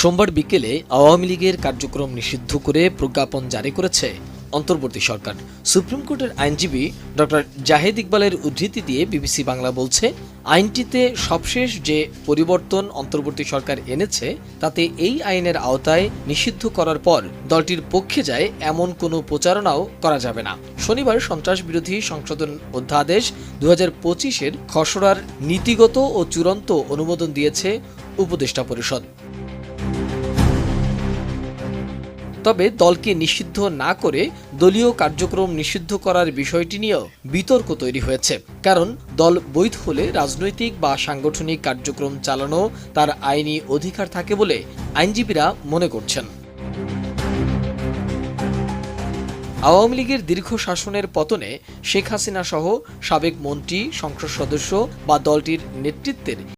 সোমবার বিকেলে আওয়ামী লীগের কার্যক্রম নিষিদ্ধ করে প্রজ্ঞাপন জারি করেছে অন্তর্বর্তী সরকার। সুপ্রিম কোর্টের আইনজীবী ডক্টর জাহেদ ইকবালের উদ্ধৃতি দিয়ে বিবিসি বাংলা বলছে, আইনটিতে সবশেষ যে পরিবর্তন অন্তর্বর্তী সরকার এনেছে তাতে এই আইনের আওতায় নিষিদ্ধ করার পর দলটির পক্ষে যায় এমন কোনো প্রচারণাও করা যাবে না। শনিবার সন্ত্রাস বিরোধী সংশোধন অধ্যাদেশ 2025-এর খসড়ার নীতিগত ও চূড়ান্ত অনুমোদন দিয়েছে উপদেষ্টা পরিষদ। তবে দলকে নিষিদ্ধ না করে দলীয় কার্যক্রম নিষিদ্ধ করার বিষয়টি নিয়েও বিতর্ক তৈরি হয়েছে। কারণ দল বৈধ হলে রাজনৈতিক বা সাংগঠনিক কার্যক্রম চালানো তার আইনি অধিকার থাকে বলে আইনজীবীরা মনে করছেন। আওয়ামী লীগের দীর্ঘ শাসনের পতনে শেখ হাসিনা সহ সাবেক মন্ত্রী, সংসদ সদস্য বা দলটির নেতৃত্বের